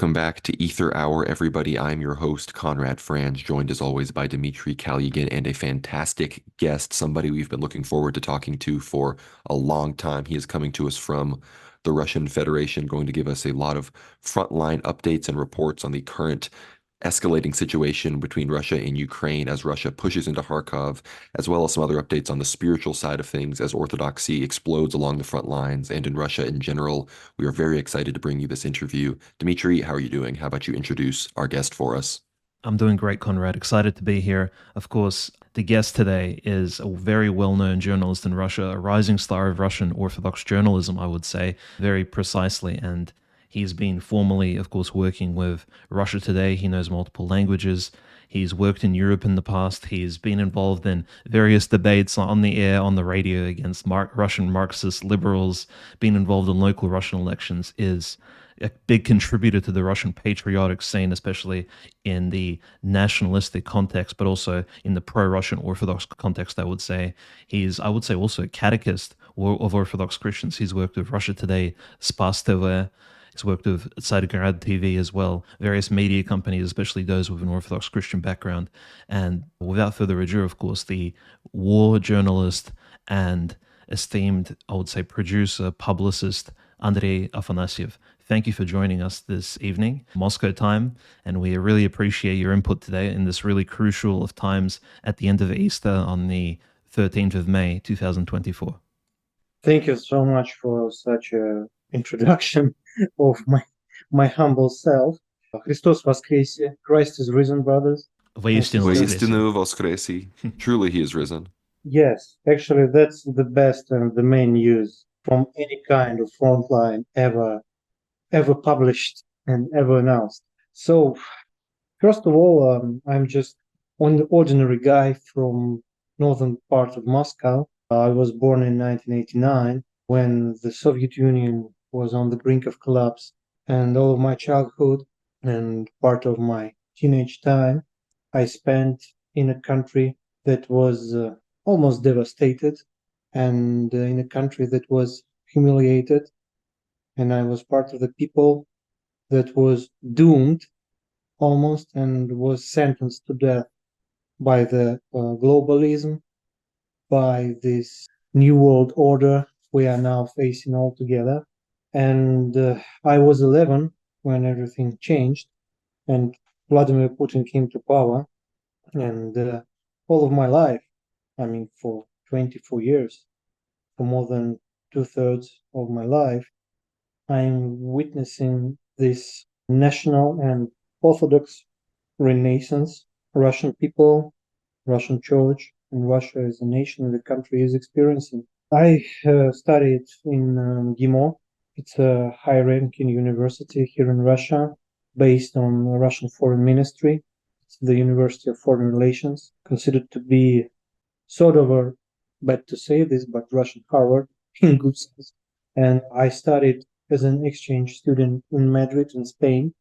Welcome back to Ether Hour, everybody. I'm your host, Conrad Franz, joined as always by Dmitry Kalyagin and a fantastic guest, somebody we've been looking forward to talking to for a long time. He is coming to us from the Russian Federation, going to give us a lot of frontline updates and reports on the current escalating situation between Russia and Ukraine as Russia pushes into Kharkov, as well as some other updates on the spiritual side of things as Orthodoxy explodes along the front lines and in Russia in general. We are very excited to bring you this interview. Dmitry, how are you doing? How about you introduce our guest for us? I'm doing great, Conrad. Excited to be here. Of course, the guest today is a very well-known journalist in Russia, a rising star of Russian Orthodox journalism, I would say, very precisely. And he's been formerly, of course, working with Russia Today. He knows multiple languages. He's worked in Europe in the past. He's been involved in various debates on the air, on the radio against Russian Marxist liberals, been involved in local Russian elections, is a big contributor to the Russian patriotic scene, especially in the nationalistic context, but also in the pro-Russian Orthodox context, I would say. He's, I would say, also a catechist of Orthodox Christians. He's worked with Russia Today, Spas TV. He's worked with Tsargrad TV as well, various media companies, especially those with an Orthodox Christian background. And without further ado, of course, the war journalist and esteemed, I would say, producer, publicist, Andrey Afanasyev. Thank you for joining us this evening, Moscow time, and we really appreciate your input today in this really crucial of times at the end of Easter on the 13th of May, 2024. Thank you so much for such an introduction of my humble self. Christos Воскресе, Christ is risen, brothers. Воистину воскреси. Truly he is risen. Yes, actually that's the best and the main news from any kind of frontline ever published and ever announced. So, first of all, I'm just an ordinary guy from northern part of Moscow. I was born in 1989 when the Soviet Union was on the brink of collapse, and all of my childhood and part of my teenage time I spent in a country that was almost devastated and in a country that was humiliated. And I was part of the people that was doomed almost and was sentenced to death by the globalism, by this new world order we are now facing all together. And I was 11 when everything changed and Vladimir Putin came to power. And all of my life, I mean, for 24 years, for more than 2/3 of my life, I'm witnessing this national and Orthodox renaissance Russian people, Russian church, and Russia as a nation, the country is experiencing. I studied in GIMO. It's a high-ranking university here in Russia based on the Russian Foreign Ministry. It's the University of Foreign Relations, considered to be sort of a, bad to say this, but Russian Harvard in good sense. And I studied as an exchange student in Madrid in Spain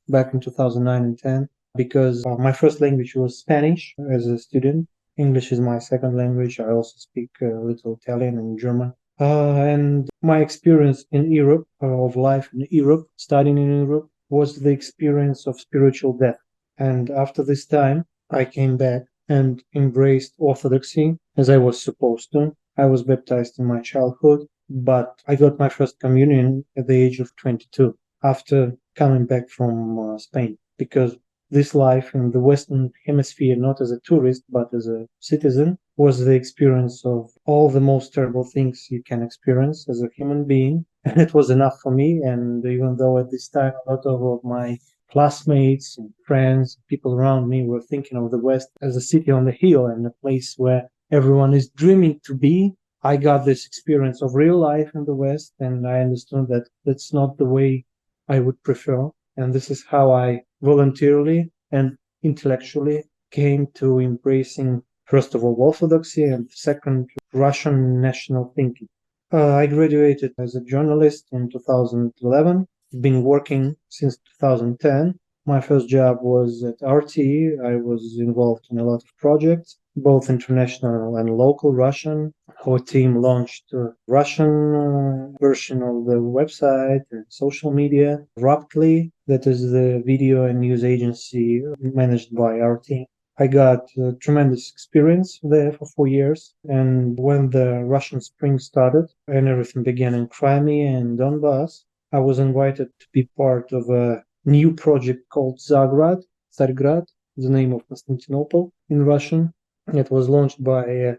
back in 2009 and 10 because my first language was Spanish as a student. English is my second language. I also speak a little Italian and German. And my experience in Europe, of life in Europe, studying in Europe, was the experience of spiritual death. And after this time, I came back and embraced Orthodoxy as I was supposed to. I was baptized in my childhood, but I got my first communion at the age of 22 after coming back from Spain, because this life in the Western Hemisphere, not as a tourist, but as a citizen, was the experience of all the most terrible things you can experience as a human being. And it was enough for me. And even though at this time, a lot of my classmates and friends, people around me were thinking of the West as a city on the hill and a place where everyone is dreaming to be, I got this experience of real life in the West, and I understood that that's not the way I would prefer. And this is how I voluntarily and intellectually came to embracing, first of all, Orthodoxy, and second, Russian national thinking. I graduated as a journalist in 2011, been working since 2010. My first job was at RT. I was involved in a lot of projects, both international and local Russian. Our team launched a Russian version of the website and social media. Raptly, that is the video and news agency managed by our team. I got tremendous experience there for 4 years. And when the Russian Spring started and everything began in Crimea and Donbass, I was invited to be part of a new project called Zagrad, the name of Constantinople in Russian. It was launched by a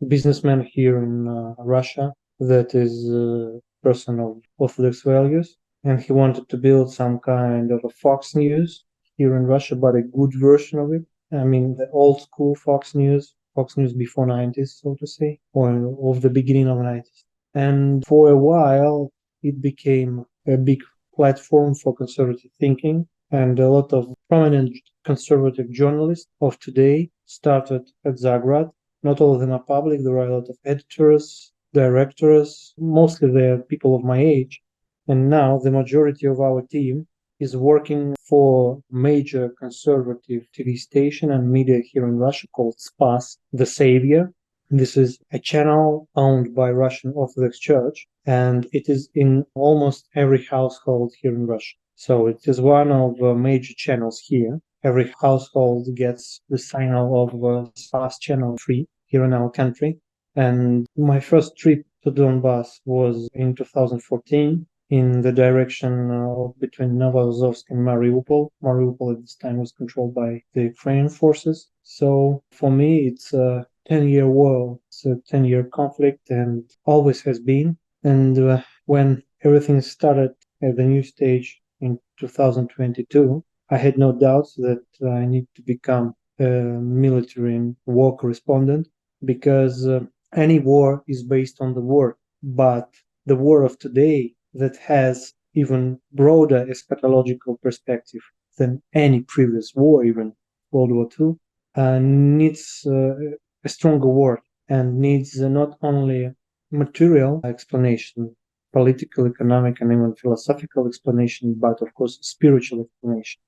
businessman here in Russia that is a person of Orthodox values. And he wanted to build some kind of a Fox News here in Russia, but a good version of it. I mean, the old school Fox News before 90s, so to say, or of the beginning of 90s. And for a while, it became a big platform for conservative thinking. And a lot of prominent conservative journalists of today started at Zagrad. Not all of them are public. There are a lot of editors, directors, mostly they're people of my age. And now the majority of our team is working for major conservative TV station and media here in Russia called Spas, The Savior. This is a channel owned by Russian Orthodox Church, and it is in almost every household here in Russia. So it is one of the major channels here. Every household gets the signal of Spas channel free here in our country. And my first trip to Donbass was in 2014 in the direction between Novozovsk and Mariupol. Mariupol at this time was controlled by the Ukrainian forces. So for me, it's a 10-year war. It's a 10-year conflict and always has been. And when everything started at the new stage in 2022, I had no doubts that I need to become a military and war correspondent because any war is based on the war. But the war of today that has even broader eschatological perspective than any previous war, even World War II, needs a stronger word and needs not only material explanation, political, economic, and even philosophical explanation, but of course spiritual explanation.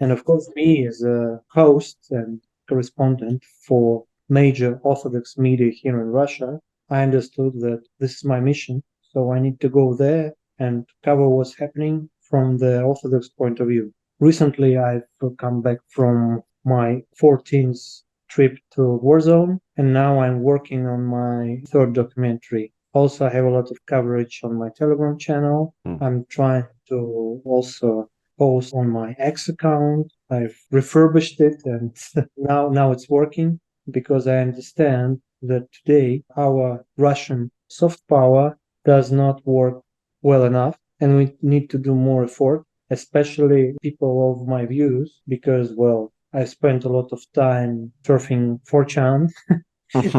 And of course, me as a host and correspondent for major Orthodox media here in Russia, I understood that this is my mission. So I need to go there and cover what's happening from the Orthodox point of view. Recently, I've come back from my 14th trip to war zone, and now I'm working on my third documentary. Also, I have a lot of coverage on my Telegram channel. I'm trying to also post on my X account. I've refurbished it, and now it's working because I understand that today our Russian soft power does not work well enough, and we need to do more effort, especially people of my views, because, well, I spent a lot of time surfing 4chan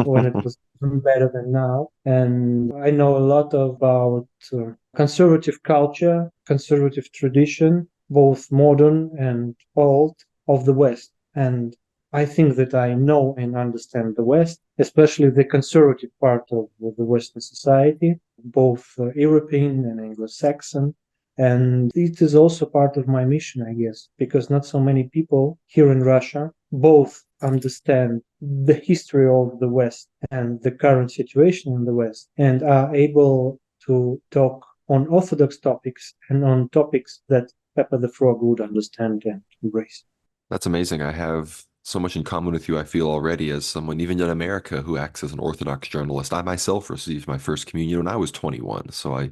when it was better than now. And I know a lot about conservative culture, conservative tradition, both modern and old, of the West. And I think that I know and understand the West, especially the conservative part of the Western society, both European and Anglo-Saxon. And it is also part of my mission, I guess, because not so many people here in Russia both understand the history of the West and the current situation in the West and are able to talk on Orthodox topics and on topics that Pepper the Frog would understand and embrace. That's amazing. I have so much in common with you, I feel already, as someone even in America who acts as an Orthodox journalist. I myself received my first communion when I was 21. So I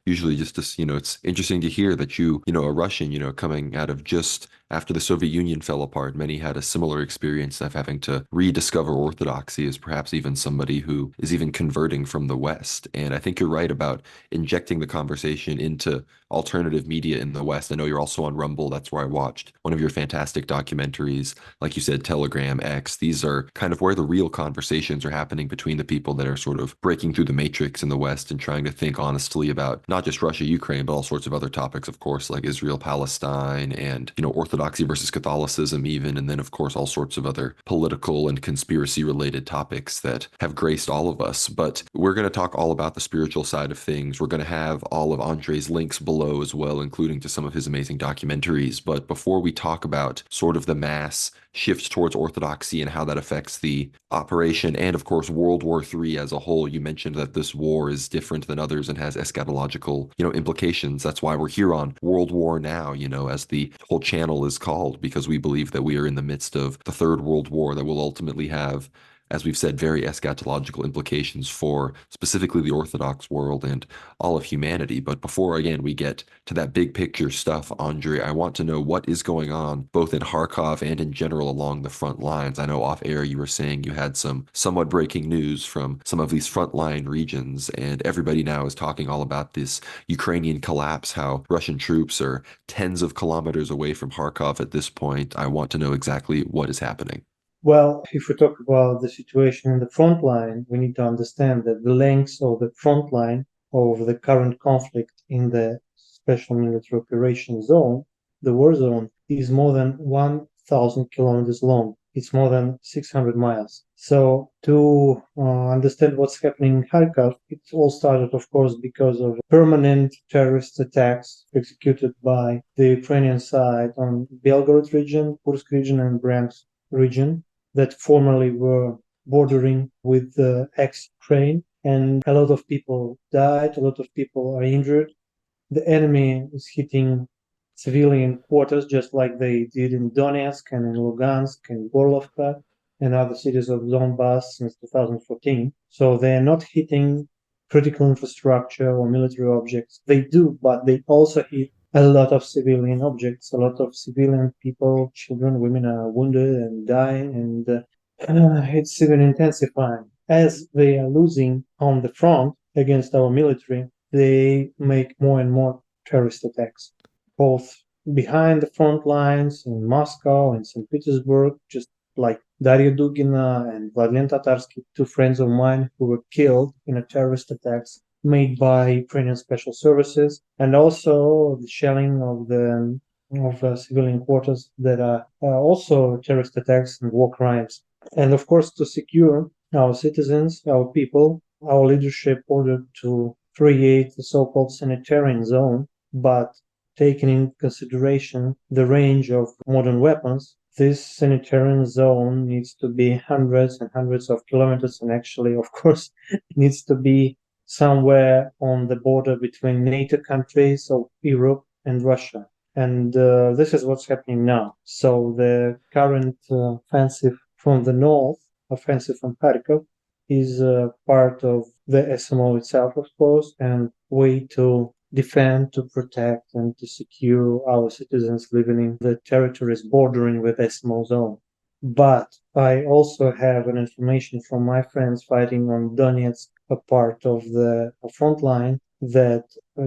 usually just, it's interesting to hear that a Russian, coming out of just after the Soviet Union fell apart, many had a similar experience of having to rediscover Orthodoxy as perhaps even somebody who is even converting from the West. And I think you're right about injecting the conversation into alternative media in the West. I know you're also on Rumble. That's where I watched one of your fantastic documentaries. Like you said, Telegram, X, these are kind of where the real conversations are happening between the people that are sort of breaking through the matrix in the West and trying to think honestly about not just Russia, Ukraine, but all sorts of other topics, of course, like Israel, Palestine, and, Orthodoxy versus Catholicism even, and then, of course, all sorts of other political and conspiracy-related topics that have graced all of us. But we're going to talk all about the spiritual side of things. We're going to have all of Andrey's links below as well, including to some of his amazing documentaries. But before we talk about sort of the mass shifts towards Orthodoxy and how that affects the operation, and of course World War III as a whole. You mentioned that this war is different than others and has eschatological, implications. That's why we're here on World War Now, as the whole channel is called, because we believe that we are in the midst of the Third World War that will ultimately have, as we've said, very eschatological implications for specifically the Orthodox world and all of humanity. But before, again, we get to that big picture stuff, Andrey, I want to know what is going on both in Kharkov and in general along the front lines. I know off air you were saying you had some somewhat breaking news from some of these frontline regions, and everybody now is talking all about this Ukrainian collapse, how Russian troops are tens of kilometers away from Kharkov at this point. I want to know exactly what is happening. Well, if we talk about the situation in the front line, we need to understand that the length of the front line of the current conflict in the special military operation zone, the war zone, is more than 1,000 kilometers long. It's more than 600 miles. So to understand what's happening in Kharkov, it all started, of course, because of permanent terrorist attacks executed by the Ukrainian side on Belgorod region, Kursk region, and Bryansk region that formerly were bordering with the ex-Ukraine, and a lot of people died, a lot of people are injured. The enemy is hitting civilian quarters just like they did in Donetsk and in Lugansk and Gorlovka and other cities of Donbass since 2014. So they are not hitting critical infrastructure or military objects. They do, but they also hit a lot of civilian objects, a lot of civilian people, children, women are wounded and dying, and it's even intensifying. As they are losing on the front against our military, they make more and more terrorist attacks, both behind the front lines in Moscow and St. Petersburg, just like Daria Dugina and Vladimir Tatarsky, two friends of mine who were killed in a terrorist attacks made by Ukrainian special services, and also the shelling of the civilian quarters that are also terrorist attacks and war crimes. And of course, to secure our citizens, our people, our leadership ordered to create the so-called sanitarian zone, but taking in consideration the range of modern weapons, this sanitarian zone needs to be hundreds and hundreds of kilometers, and actually, of course, it needs to be somewhere on the border between NATO countries of Europe and Russia. And this is what's happening now. So the current offensive from the north, offensive from Kharkov, is part of the SMO itself, of course, and way to defend, to protect, and to secure our citizens living in the territories bordering with SMO zone. But I also have an information from my friends fighting on Donetsk, a part of the front line, that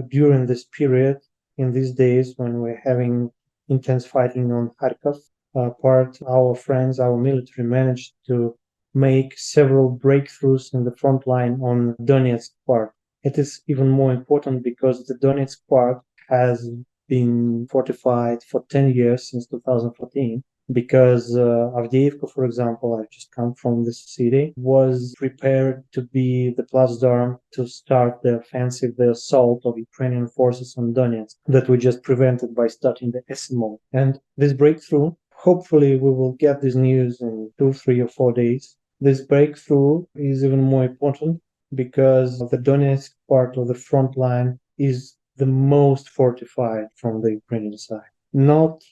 during this period, in these days when we're having intense fighting on Kharkov, our friends, our military managed to make several breakthroughs in the front line on Donetsk part. It is even more important because the Donetsk part has been fortified for 10 years since 2014, because Avdiivka, for example, I've just come from this city, was prepared to be the Placdarm to start the offensive, the assault of Ukrainian forces on Donetsk that we just prevented by starting the SMO. And this breakthrough, hopefully we will get this news in 2, 3, or 4 days. This breakthrough is even more important because the Donetsk part of the front line is the most fortified from the Ukrainian side. Not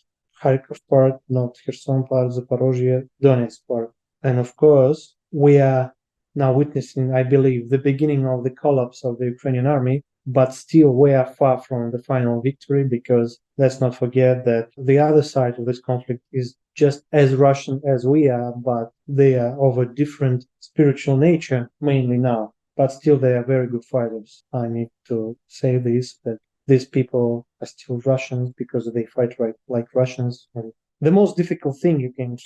Kharkov part, not Kherson part, Zaporozhye, Donetsk part. And of course, we are now witnessing, I believe, the beginning of the collapse of the Ukrainian army, but still we are far from the final victory, because let's not forget that the other side of this conflict is just as Russian as we are, but they are of a different spiritual nature, mainly now. But still, they are very good fighters. I need to say this, that these people are still Russians because they fight like Russians. And the most difficult thing you can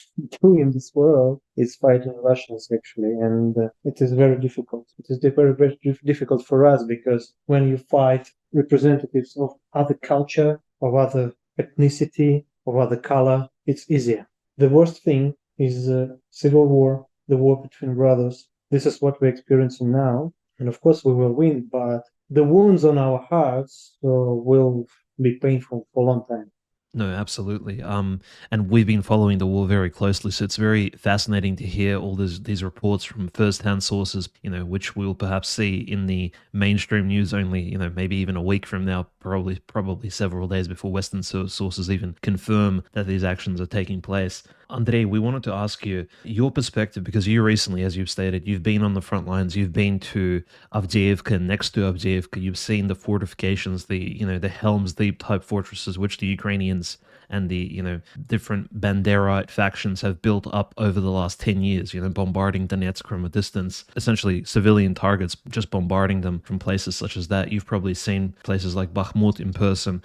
do in this world is fighting Russians, actually. And it is very difficult. It is very, very difficult for us, because when you fight representatives of other culture, of other ethnicity, of other color, it's easier. The worst thing is civil war, the war between brothers. This is what we're experiencing now. And of course we will win, but the wounds on our hearts will be painful for a long time. No, absolutely. And we've been following the war very closely, so it's very fascinating to hear all these reports from first-hand sources, which we'll perhaps see in the mainstream news only, maybe even a week from now, probably several days before Western sources even confirm that these actions are taking place. Andrei, we wanted to ask you your perspective because you recently, as you've stated, you've been on the front lines, you've been to Avdiivka, next to Avdiivka, you've seen the fortifications, the Helm's Deep type fortresses, which the Ukrainians and the different Banderite factions have built up over the last 10 years, bombarding Donetsk from a distance, essentially civilian targets, just bombarding them from places such as that. You've probably seen places like Bakhmut in person,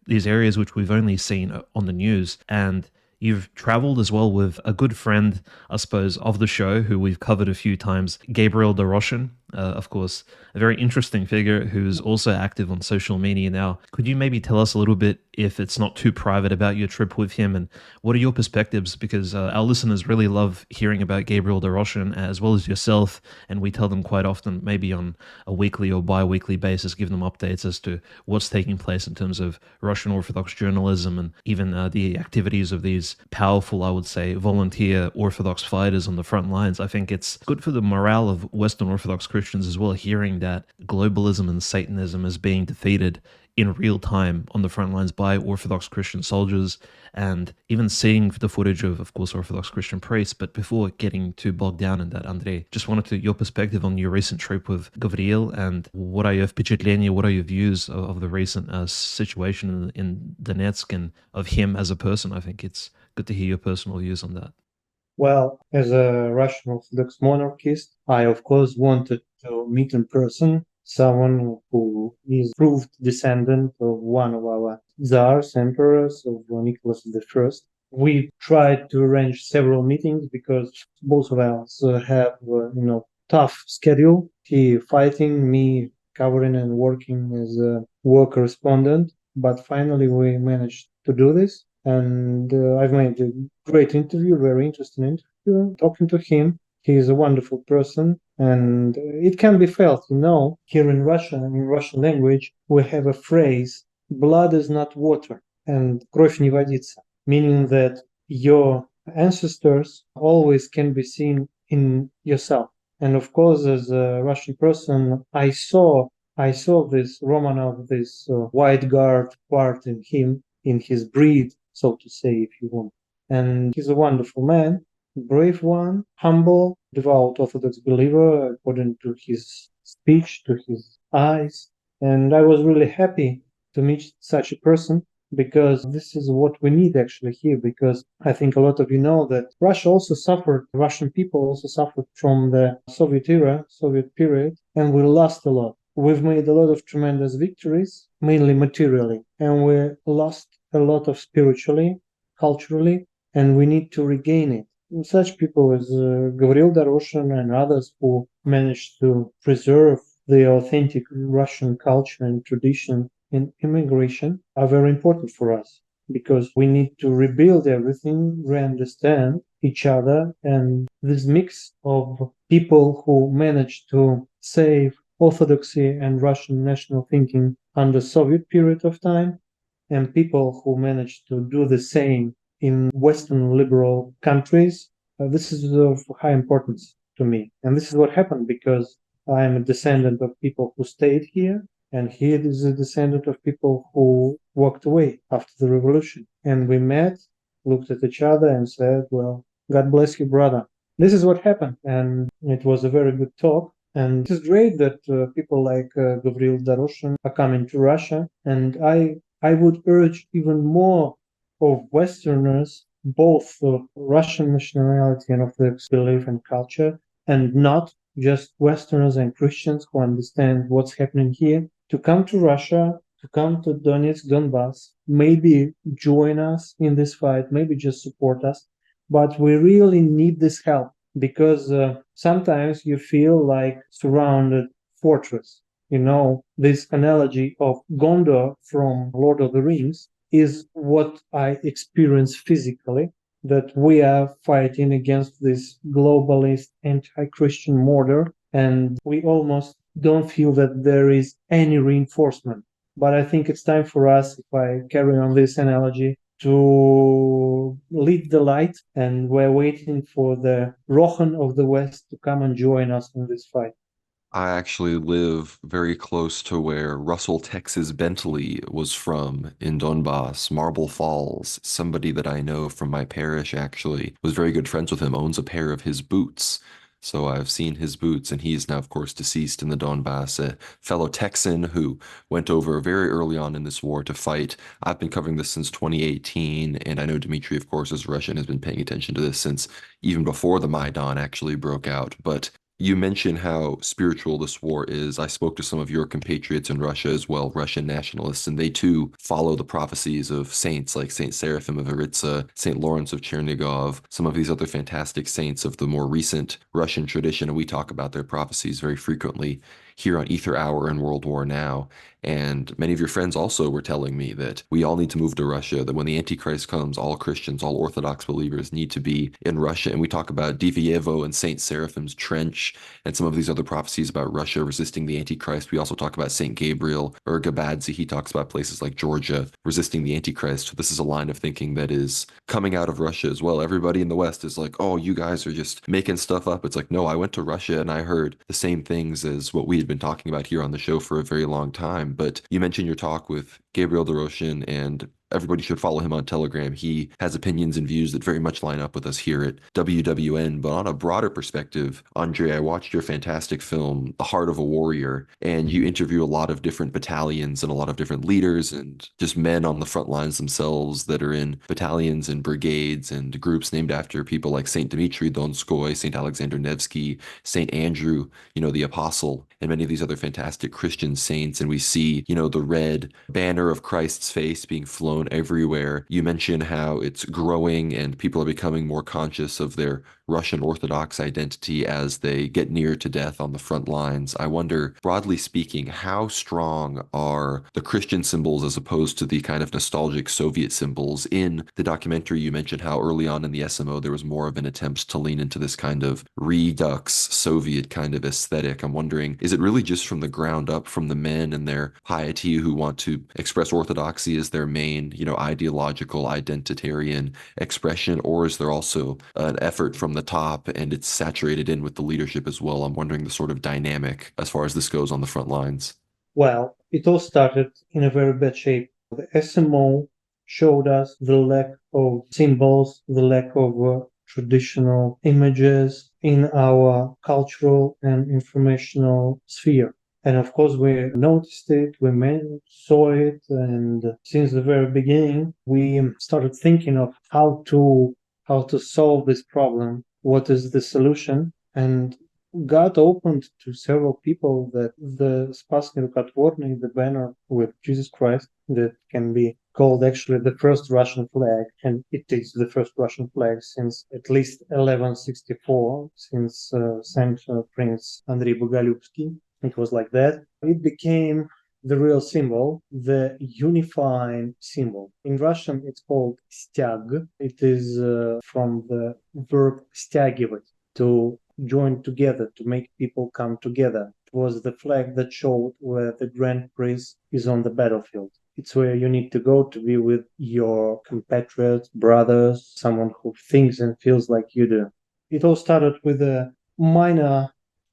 these areas which we've only seen on the news. And you've traveled as well with a good friend, I suppose, of the show, who we've covered a few times, Gabriel Doroshin, of course, a very interesting figure who's also active on social media now. Could you maybe tell us a little bit, if it's not too private, about your trip with him and what are your perspectives? Because our listeners really love hearing about Gabriel Doroshin as well as yourself, and we tell them quite often, maybe on a weekly or bi-weekly basis, give them updates as to what's taking place in terms of Russian Orthodox journalism and even the activities of these powerful, I would say, volunteer Orthodox fighters on the front lines. I think it's good for the morale of Western Orthodox Christians as well, hearing that globalism and Satanism is being defeated in real time on the front lines by Orthodox Christian soldiers, and even seeing the footage of course, Orthodox Christian priests. But before getting too bogged down in that, Andrei, just wanted your perspective on your recent trip with Gavril, and what are your впечатления, what are your views of the recent situation in Donetsk and of him as a person? I think it's good to hear your personal views on that. Well, as a Russian Orthodox monarchist, I of course wanted to meet in person someone who is proved descendant of one of our czars, emperors, of Nicholas I. We tried to arrange several meetings because both of us have, tough schedule. He fighting, me covering and working as a war correspondent. But finally, we managed to do this. And I've made a great interview, very interesting interview, talking to him. He is a wonderful person, and it can be felt, here in Russia, in Russian language, we have a phrase, blood is not water, and кровь не водится, meaning that your ancestors always can be seen in yourself. And of course, as a Russian person, I saw this Romanov, this white guard part in him, in his breed, so to say, if you want. And he's a wonderful man, brave one, humble, devout Orthodox believer, according to his speech, to his eyes. And I was really happy to meet such a person, because this is what we need actually here, because I think a lot of you know that Russian people also suffered from the Soviet era, Soviet period, and we lost a lot. We've made a lot of tremendous victories, mainly materially, and we lost a lot of spiritually, culturally, and we need to regain it. And such people as Gavril Doroshin and others who managed to preserve the authentic Russian culture and tradition in immigration are very important for us, because we need to rebuild everything, re-understand each other, and this mix of people who managed to save Orthodoxy and Russian national thinking under Soviet period of time, and people who managed to do the same in Western liberal countries. This is of high importance to me. And this is what happened, because I am a descendant of people who stayed here, and he is a descendant of people who walked away after the revolution. And we met, looked at each other and said, well, God bless you, brother. This is what happened. And it was a very good talk. And it is great that people like Gavril Doroshin are coming to Russia. And I would urge even more of Westerners, both of Russian nationality and Orthodox belief and culture, and not just Westerners and Christians who understand what's happening here, to come to Russia, to come to Donetsk, Donbass, maybe join us in this fight, maybe just support us. But we really need this help, because sometimes you feel like surrounded fortress. This analogy of Gondor from Lord of the Rings is what I experience physically, that we are fighting against this globalist anti-Christian murder, and we almost don't feel that there is any reinforcement. But I think it's time for us, if I carry on this analogy, to lead the light, and we're waiting for the Rohan of the West to come and join us in this fight. I actually live very close to where Russell, Texas Bentley was from in Donbass, Marble Falls. Somebody that I know from my parish actually was very good friends with him, owns a pair of his boots. So I've seen his boots, and he is now, of course, deceased in the Donbass, a fellow Texan who went over very early on in this war to fight. I've been covering this since 2018, and I know Dmitry, of course, as Russian, has been paying attention to this since even before the Maidan actually broke out. But you mentioned how spiritual this war is. I spoke to some of your compatriots in Russia as well, Russian nationalists, and they too follow the prophecies of saints like Saint Seraphim of Aritsa, Saint Lawrence of Chernigov, some of these other fantastic saints of the more recent Russian tradition, and we talk about their prophecies very frequently here on Ether Hour and World War Now. And many of your friends also were telling me that we all need to move to Russia, that when the Antichrist comes, all Christians, all Orthodox believers need to be in Russia. And we talk about Divyevo and Saint Seraphim's Trench and some of these other prophecies about Russia resisting the Antichrist. We also talk about Saint Gabriel or Gabadze. He talks about places like Georgia resisting the Antichrist. This is a line of thinking that is coming out of Russia as well. Everybody in the West is like, oh, you guys are just making stuff up. It's like, no, I went to Russia and I heard the same things as what we had been talking about here on the show for a very long time. But you mentioned your talk with Gabriel Doroshin, and everybody should follow him on Telegram. He has opinions and views that very much line up with us here at WWN. But on a broader perspective, Andrey, I watched your fantastic film, The Heart of a Warrior, and you interview a lot of different battalions and a lot of different leaders and just men on the front lines themselves that are in battalions and brigades and groups named after people like Saint Dmitry Donskoy, Saint Alexander Nevsky, Saint Andrew, the apostle, and many of these other fantastic Christian saints. And we see, the red banner of Christ's face being flown everywhere. You mentioned how it's growing and people are becoming more conscious of their Russian Orthodox identity as they get near to death on the front lines. I wonder, broadly speaking, how strong are the Christian symbols as opposed to the kind of nostalgic Soviet symbols? In the documentary, you mentioned how early on in the SMO there was more of an attempt to lean into this kind of redux Soviet kind of aesthetic. I'm wondering, is it really just from the ground up from the men and their piety who want to express orthodoxy as their main, ideological identitarian expression, or is there also an effort from the top and it's saturated in with the leadership as well? I'm wondering the sort of dynamic as far as this goes on the front lines. Well, it all started in a very bad shape. The SMO showed us the lack of symbols, the lack of traditional images in our cultural and informational sphere. And of course, we noticed it, we saw it, and since the very beginning, we started thinking of how to solve this problem, what is the solution, and God opened to several people that the Spasny Rukotvorny, the banner with Jesus Christ, that can be called actually the first Russian flag, and it is the first Russian flag since at least 1164, since Saint Prince Andrey Bogolyubsky. It was like that. It became the real symbol, the unifying symbol. In Russian, it's called styag. It is from the verb stягивать, to join together, to make people come together. It was the flag that showed where the Grand Priest is on the battlefield. It's where you need to go to be with your compatriots, brothers, someone who thinks and feels like you do. It all started with a minor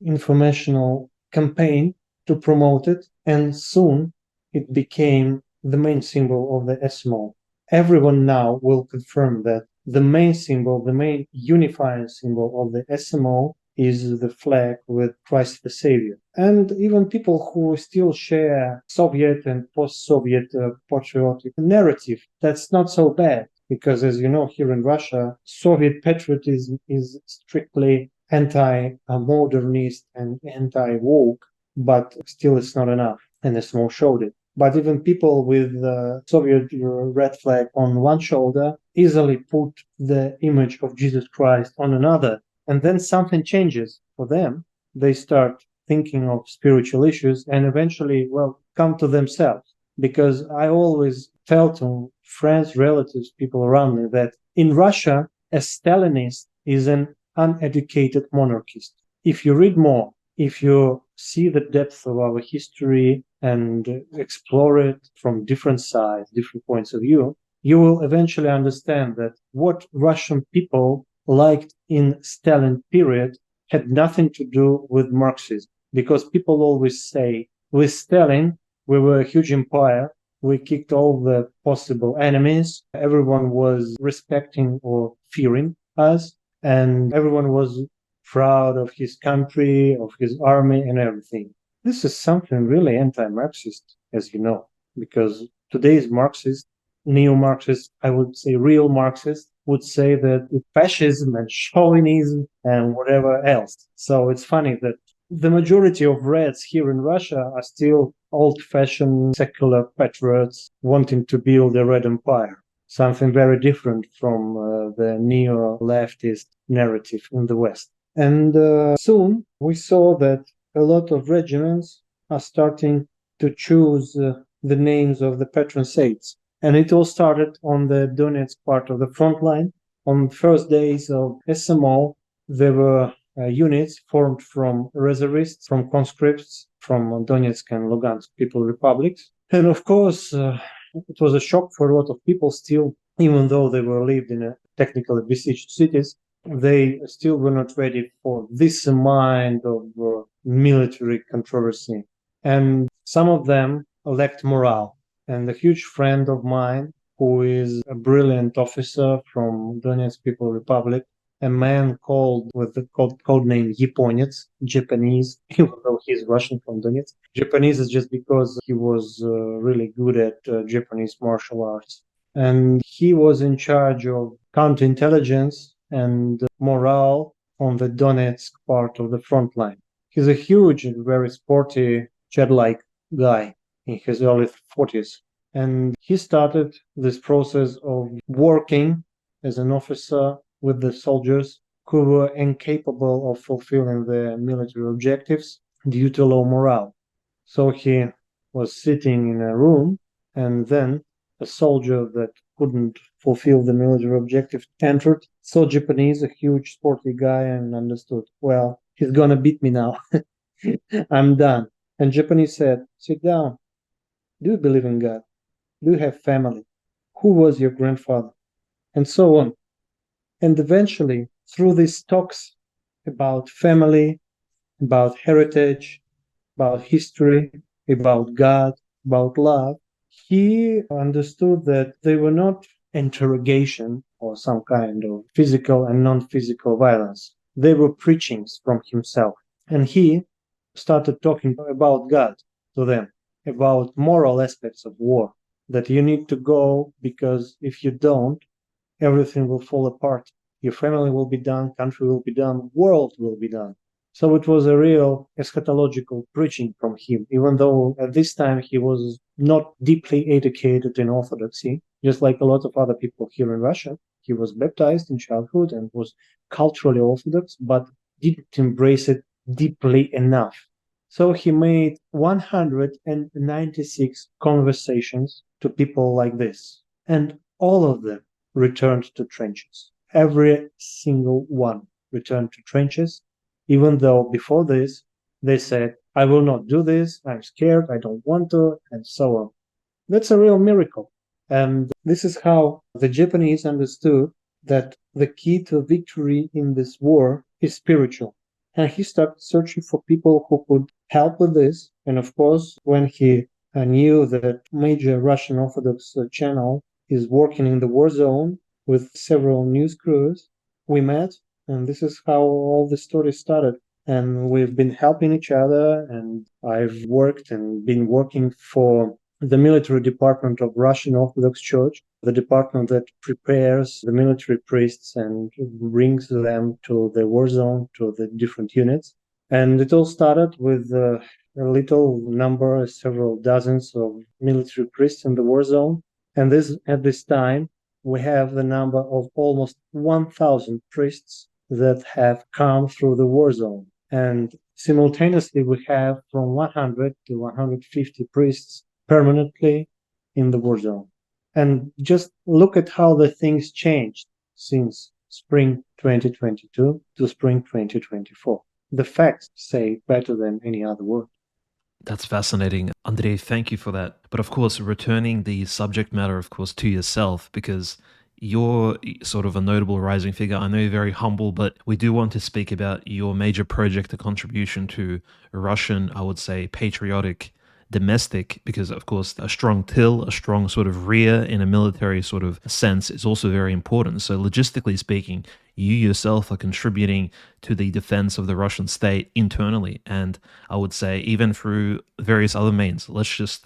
informational campaign to promote it, and soon it became the main symbol of the SMO. Everyone now will confirm that the main symbol, the main unifying symbol of the SMO is the flag with Christ the Savior. And even people who still share Soviet and post-Soviet patriotic narrative, that's not so bad. Because as you know, here in Russia, Soviet patriotism is strictly anti-modernist and anti-woke, but still it's not enough. And the SMO showed it. But even people with the Soviet red flag on one shoulder easily put the image of Jesus Christ on another. And then something changes for them. They start thinking of spiritual issues and eventually, come to themselves. Because I always felt to friends, relatives, people around me that in Russia, a Stalinist is an uneducated monarchist. If you read more, if you see the depth of our history and explore it from different sides, different points of view, you will eventually understand that what Russian people liked in Stalin period had nothing to do with Marxism, because people always say, with Stalin, we were a huge empire, we kicked all the possible enemies, everyone was respecting or fearing us, and everyone was proud of his country, of his army, and everything. This is something really anti-Marxist, as you know, because today's Marxist, neo-Marxist, I would say real Marxist, would say that fascism and chauvinism and whatever else. So it's funny that the majority of Reds here in Russia are still old-fashioned secular patriots wanting to build a Red Empire, something very different from the neo-leftist narrative in the West. And soon we saw that a lot of regiments are starting to choose the names of the patron saints. And it all started on the Donetsk part of the front line. On the first days of SMO, there were units formed from reservists, from conscripts, from Donetsk and Lugansk People Republics. And of course, it was a shock for a lot of people still, even though they were lived in a technically besieged cities. They still were not ready for this amount of military controversy. And some of them lacked morale. And a huge friend of mine, who is a brilliant officer from Donetsk People Republic, a man called with the code name Yaponets, Japanese, even though he's Russian from Donetsk. Japanese is just because he was really good at Japanese martial arts. And he was in charge of counterintelligence and morale on the Donetsk part of the front line. He's a huge and very sporty, Chad-like guy in his early 40s. And he started this process of working as an officer with the soldiers who were incapable of fulfilling their military objectives due to low morale. So he was sitting in a room, and then a soldier that couldn't fulfill the military objective entered, saw Japanese, a huge sporty guy, and understood, well, he's gonna beat me now. I'm done. And Japanese said, sit down. Do you believe in God? Do you have family? Who was your grandfather? And so on. And eventually, through these talks about family, about heritage, about history, about God, about love, he understood that they were not interrogation or some kind of physical and non-physical violence. They were preachings from himself. And he started talking about God to them, about moral aspects of war, that you need to go because if you don't, everything will fall apart. Your family will be done, country will be done, world will be done. So it was a real eschatological preaching from him, even though at this time he was not deeply educated in Orthodoxy, just like a lot of other people here in Russia. He was baptized in childhood and was culturally Orthodox, but didn't embrace it deeply enough. So he made 196 conversations to people like this, and all of them returned to trenches. Every single one returned to trenches, even though before this they said, I will not do this, I'm scared, I don't want to, and so on. That's a real miracle. And this is how the Japanese understood that the key to victory in this war is spiritual. And he started searching for people who could help with this. And of course, when he knew that major Russian Orthodox channel is working in the war zone with several news crews, we met, and this is how all the story started. And we've been helping each other, and I've worked and been working for the military department of Russian Orthodox Church, the department that prepares the military priests and brings them to the war zone, to the different units. And it all started with a little number, several dozens of military priests in the war zone. And at this time, we have the number of almost 1,000 priests that have come through the war zone. And simultaneously, we have from 100 to 150 priests permanently in the war zone. And just look at how the things changed since spring 2022 to spring 2024. The facts say better than any other word. That's fascinating. Andrei, thank you for that. But of course, returning the subject matter, of course, to yourself, because you're sort of a notable rising figure. I know you're very humble, but we do want to speak about your major project, a contribution to Russian, I would say, patriotic domestic, because of course a strong till, a strong sort of rear in a military sort of sense is also very important. So logistically speaking, you yourself are contributing to the defense of the Russian state internally, and I would say even through various other means. Let's just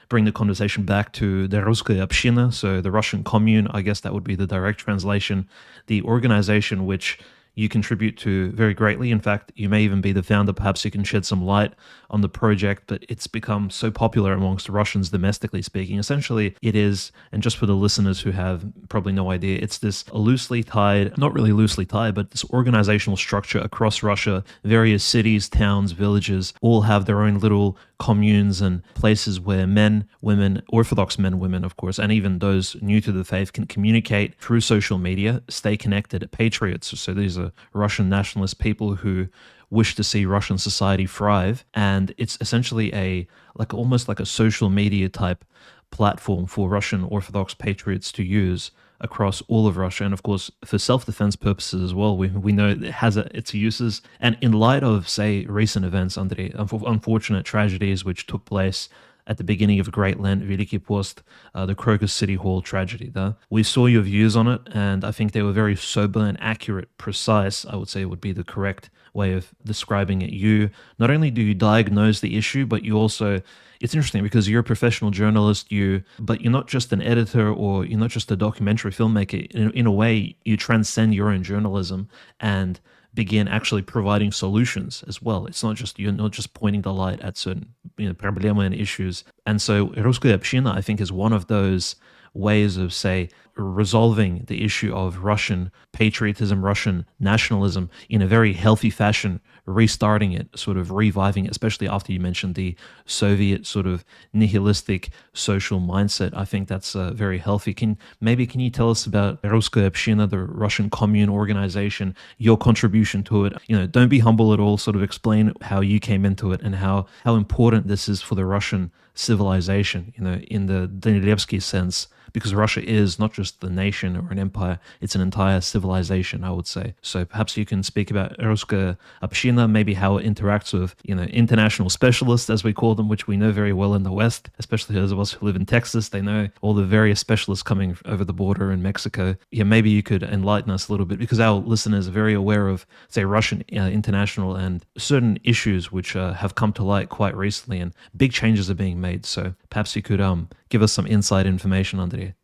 bring the conversation back to the Ruskaya Община, so the Russian Commune, I guess that would be the direct translation, the organization which you contribute to very greatly. In fact, you may even be the founder. Perhaps you can shed some light on the project, but it's become so popular amongst Russians domestically speaking. Essentially, it is, and just for the listeners who have probably no idea, it's this loosely tied, not really loosely tied, but this organizational structure across Russia. Various cities, towns, villages all have their own little communes and places where men, women, Orthodox men, women, of course, and even those new to the faith can communicate through social media, stay connected, patriots. So these are Russian nationalist people who wish to see Russian society thrive. And it's essentially almost like a social media type platform for Russian Orthodox patriots to use across all of Russia, and of course for self-defense purposes as well. We know it has its uses, and in light of, say, recent events, Andrei, unfortunate tragedies which took place at the beginning of Great Lent, Veliki Post, the Crocus City Hall tragedy. We saw your views on it, and I think they were very sober and accurate, precise, I would say would be the correct way of describing it. You, not only do you diagnose the issue, but you also, it's interesting because you're a professional journalist, but you're not just an editor or you're not just a documentary filmmaker. In a way, you transcend your own journalism and begin actually providing solutions as well. It's not just, you're not just pointing the light at certain problema and issues. And so Ruskaya Община, I think, is one of those ways of, say, resolving the issue of Russian patriotism, Russian nationalism in a very healthy fashion, restarting it, sort of reviving it, especially after you mentioned the Soviet sort of nihilistic social mindset. I think that's very healthy. Can you tell us about Ruskaya Община, the Russian Commune organization, your contribution to it? Don't be humble at all. Sort of explain how you came into it and how important this is for the Russian civilization, in the Danilevsky sense, because Russia is not just the nation or an empire, it's an entire civilization, I would say. So perhaps you can speak about Ruskaya Община, maybe how it interacts with, international specialists, as we call them, which we know very well in the West, especially those of us who live in Texas. They know all the various specialists coming over the border in Mexico. Yeah, maybe you could enlighten us a little bit, because our listeners are very aware of, say, Russian international and certain issues which have come to light quite recently, and big changes are being made. So perhaps you could give us some inside information, Andrei.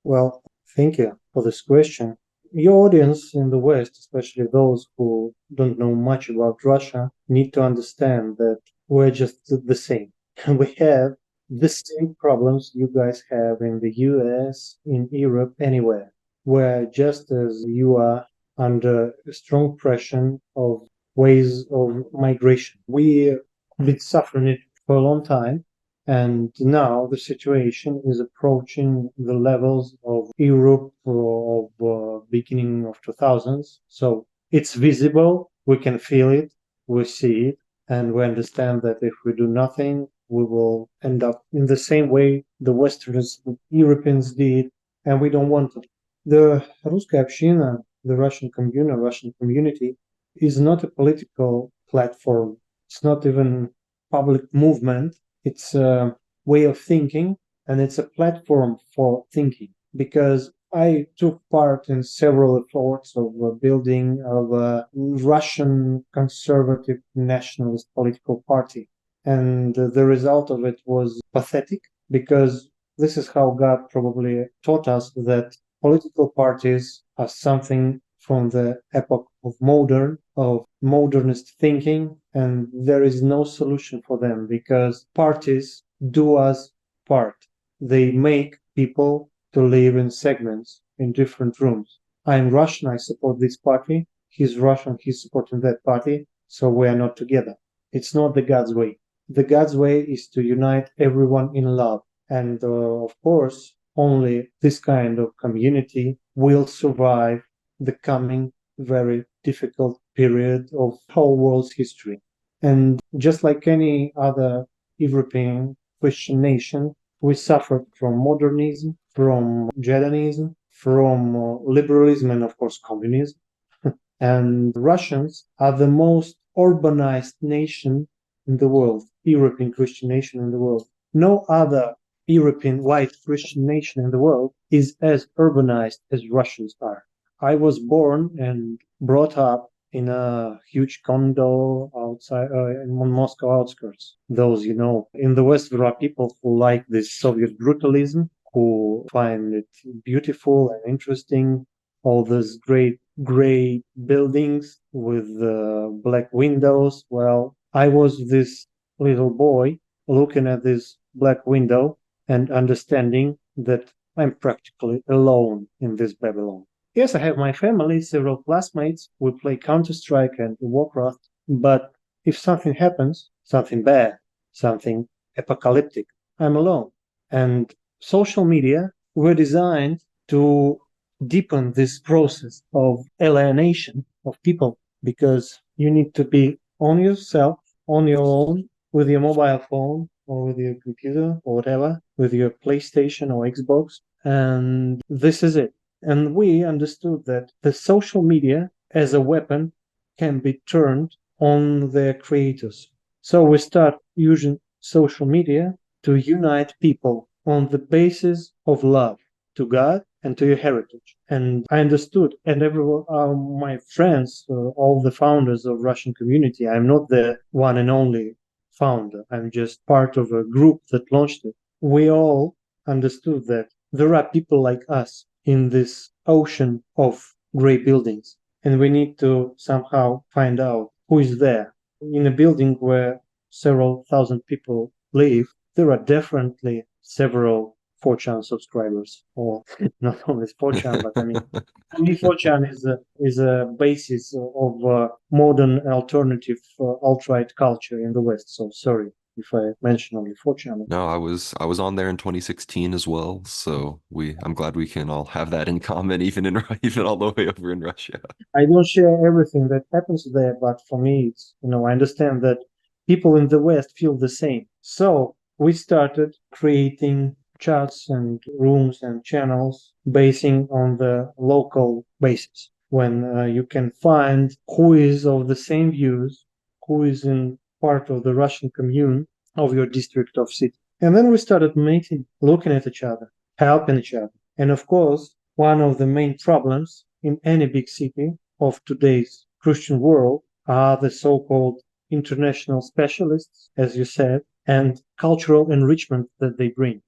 Well, thank you for this question. Your audience in the West, especially those who don't know much about Russia, need to understand that we're just the same. We have the same problems you guys have in the US, in Europe, anywhere, where just as you are under strong pressure of ways of migration, we've been suffering it for a long time. And now the situation is approaching the levels of Europe of beginning of 2000s. So it's visible, we can feel it, we see it, and we understand that if we do nothing, we will end up in the same way the Westerners, the Europeans did, and we don't want it. The Ruskaya Община, the Russian Commune, Russian community, is not a political platform. It's not even public movement. It's a way of thinking, and it's a platform for thinking, because I took part in several efforts of building of a Russian conservative nationalist political party. And the result of it was pathetic, because this is how God probably taught us that political parties are something from the epoch of modernist thinking, and there is no solution for them, because parties do us part. They make people to live in segments in different rooms. I'm Russian, I support this party. He's Russian, he's supporting that party, so we are not together. It's not the God's way. The God's way is to unite everyone in love. And of course, only this kind of community will survive the coming very difficult period of whole world's history. And just like any other European Christian nation, we suffered from modernism, from Jainism, from liberalism, and of course communism. And Russians are the most urbanized nation in the world, European Christian nation in the world. No other European white Christian nation in the world is as urbanized as Russians are. I was born and brought up in a huge condo outside in Moscow outskirts. Those, in the West, there are people who like this Soviet brutalism, who find it beautiful and interesting. All those great gray buildings with black windows. Well, I was this little boy looking at this black window and understanding that I'm practically alone in this Babylon. Yes, I have my family, several classmates. We play Counter-Strike and Warcraft. But if something happens, something bad, something apocalyptic, I'm alone. And social media were designed to deepen this process of alienation of people, because you need to be on yourself, on your own, with your mobile phone or with your computer or whatever, with your PlayStation or Xbox. And this is it. And we understood that the social media as a weapon can be turned on their creators. So we start using social media to unite people on the basis of love to God and to your heritage. And I understood, and everyone, my friends, all the founders of Russian community, I'm not the one and only founder. I'm just part of a group that launched it. We all understood that there are people like us in this ocean of gray buildings, and we need to somehow find out who is there. In a building where several thousand people live, there are definitely several 4chan subscribers, or not only 4chan, but I mean, only 4chan is a basis of modern alternative alt-right culture in the West. So sorry if I mention only 4chan. No, I was on there in 2016 as well, so I'm glad we can all have that in common, even all the way over in Russia. I don't share everything that happens there, but for me, it's, I understand that people in the West feel the same. So we started creating chats and rooms and channels basing on the local basis, when you can find who is of the same views, who is in part of the Russian commune of your district of city. And then we started meeting, looking at each other, helping each other. And of course, one of the main problems in any big city of today's Christian world are the so-called international specialists, as you said, and cultural enrichment that they bring.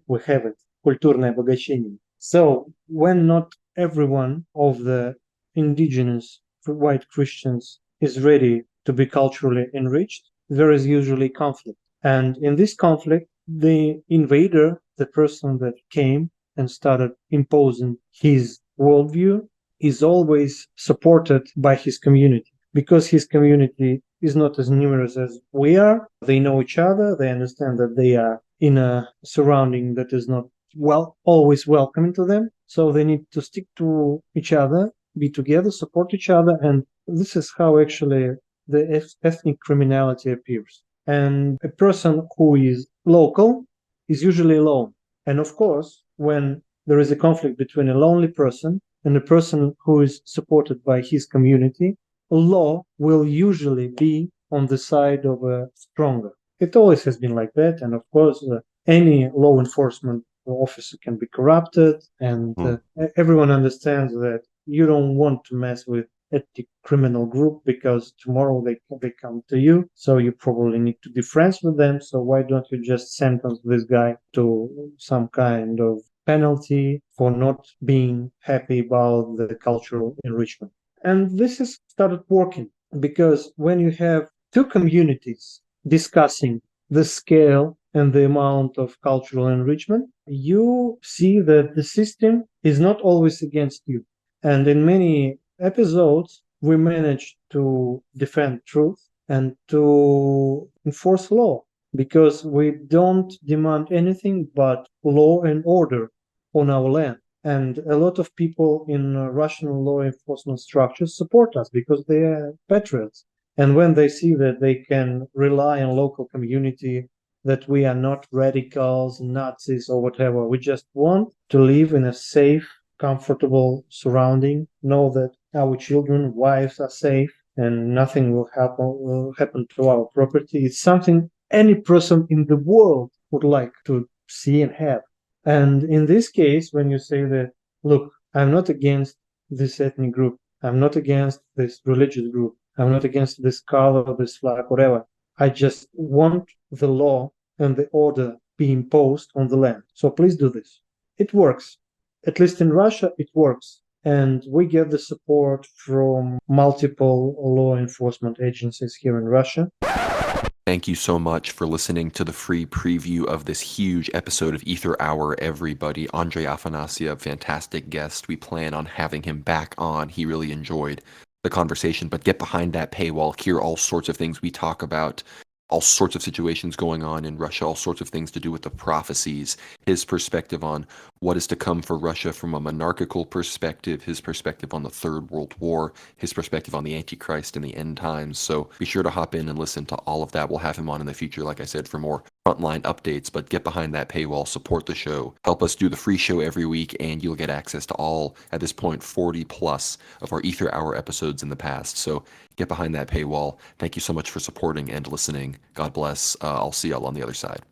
We have it, культурное обогащение. So when not everyone of the indigenous white Christians is ready to be culturally enriched, there is usually conflict. And in this conflict, the invader, the person that came and started imposing his worldview, is always supported by his community, because his community is not as numerous as we are. They know each other. They understand that they are in a surrounding that is not always welcoming to them. So they need to stick to each other, be together, support each other. And this is how actually the ethnic criminality appears. And a person who is local is usually alone. And of course, when there is a conflict between a lonely person and a person who is supported by his community, law will usually be on the side of a stronger. It always has been like that. And of course, any law enforcement officer can be corrupted. And everyone understands that you don't want to mess with ethnic criminal group, because tomorrow they come to you. So you probably need to be friends with them. So why don't you just sentence this guy to some kind of penalty for not being happy about the cultural enrichment? And this has started working, because when you have two communities discussing the scale and the amount of cultural enrichment, you see that the system is not always against you. And in many episodes, we managed to defend truth and to enforce law, because we don't demand anything but law and order on our land. And a lot of people in Russian law enforcement structures support us because they are patriots. And when they see that they can rely on local community, that we are not radicals, Nazis, or whatever, we just want to live in a safe, comfortable surrounding, know that our children, wives are safe, and nothing will happen to our property. It's something any person in the world would like to see and have. And in this case, when you say that, look, I'm not against this ethnic group, I'm not against this religious group, I'm not against this color, this flag, whatever. I just want the law and the order be imposed on the land. So please do this. It works. At least in Russia, it works. And we get the support from multiple law enforcement agencies here in Russia. Thank you so much for listening to the free preview of this huge episode of Ether Hour, everybody. Andrey Afanasyev, fantastic guest. We plan on having him back on. He really enjoyed the conversation, but get behind that paywall, hear all sorts of things we talk about, all sorts of situations going on in Russia, all sorts of things to do with the prophecies, his perspective on what is to come for Russia from a monarchical perspective, his perspective on the Third World War, his perspective on the Antichrist and the end times. So be sure to hop in and listen to all of that. We'll have him on in the future, like I said, for more Frontline updates, but get behind that paywall, support the show, help us do the free show every week, and you'll get access to all, at this point, 40 plus of our Ether Hour episodes in the past. So get behind that paywall. Thank you so much for supporting and listening. God bless. I'll see y'all on the other side.